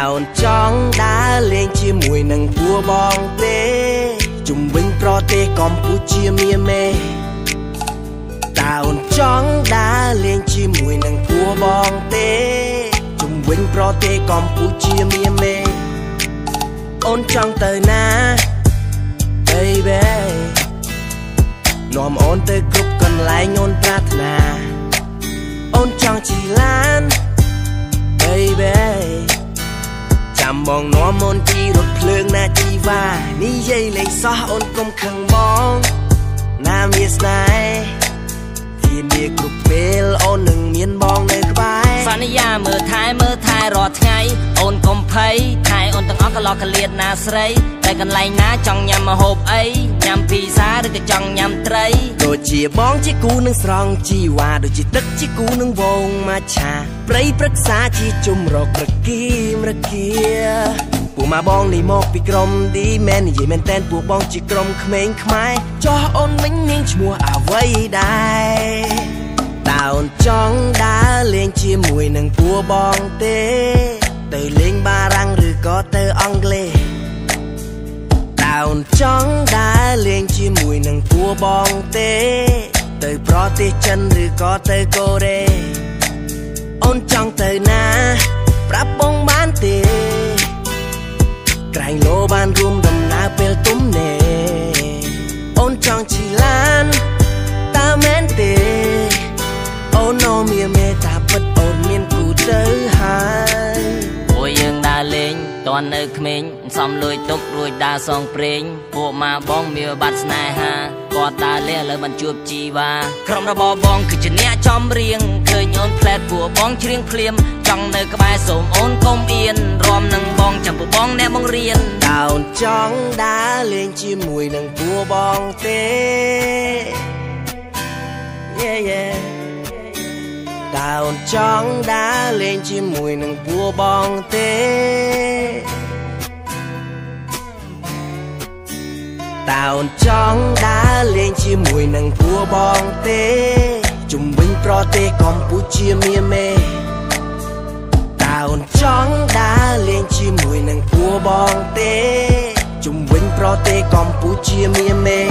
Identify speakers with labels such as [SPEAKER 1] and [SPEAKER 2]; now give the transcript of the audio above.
[SPEAKER 1] អូនចង់ដើរលេងជាមួយនឹងពួរបងទេជុំវិញប្រទេសកម្ពុជាមានមេតើអូនចង់ដើរលេងជាមួយនឹងពួរបងទេជុំវិញប្រទេសកម្ពុជាមានមេអូនចង់ទៅណា baby នាំអូនទៅគ្រប់កន្លែងអូនប្រាថ្នាអូនចង់ជិះឡាន baby ចាំបងនាំអូនជិះរថភ្លើងណាជីវ៉ានិយាយលេងសោះអូនកុំខឹងបងណាមានស្នេហ៍ធានាគ្រប់ពេលអូននឹងមានបងនៅក្បែរសន្យាមើលថែរាល់ថ្ងៃអូនកុំភ័យថែអូនទាំងអស់កន្លោះកលៀតណាស្រីតែកន្លែងណាចង់ញ៉ាំម្ហូបអីញ៉ាំភីសាឬក៏ចង់ញ៉ាំត្រីដូចជាបងជាគូនឹងស្រង់ជីវ៉ាដូចជាទឹកជាគូនឹងវងមកឆាព្រៃព្រឹក្សាជាជុំរករគាពួកម៉ាបងនេះមកពីក្រុមឌីមែននិយាយមែនតែនពួកបងជាក្រុមក្មេងខ្មែរចោះអូនមិញនាងឈ្មោះអ្វីដែរតើអូនចង់ដើរលេងជាមួយនឹងពួរបងទេទៅលេងបារាំងឬក៏ទៅអង់គ្លេសតើអូនចង់ដើរលេងជាមួយនឹងពួរបងទេទៅប្រទេសចិនឬក៏ទៅកូរ៉េអូនចង់ទៅណាប្រាប់បងបានទេក្រែងលោបានរួមដំណើរពេលទំនេរអូនចង់ជិះឡានតើមែនទេអូននោមមេតាពិតអូនមានគូទៅហើយពួកយើងដើរលេងតន់នៅក្មេងសំលួយទុករួចដើរសងព្រេងពួកម៉ាបងមានបាត់ស្នេហាគាត់ដើរលេងឥឡូវបានជួបជីវ៉ាក្រុមរបស់បងគឺជាអ្នកចំរៀងឃើញអូនផ្លែតពួកបងច្រៀងភ្លាមចង់នៅក្បែរសូមអូនកុំអៀនរំនឹងបងចាំពួកបងអ្នកបង្រៀនតើអូនចង់ដើរលេងជាមួយនឹងពួកបងទេ តើអូនចង់ដើរលេងជាមួយនឹងពួរបងទេតើអូនចង់ដើរលេងជាមួយនឹងពួរបងទេជុំវិញប្រទេសកម្ពុជាមានមេតើអូនចង់ដើរលេងជាមួយនឹងពួរបងទេជុំវិញប្រទេសកម្ពុជាមានមេ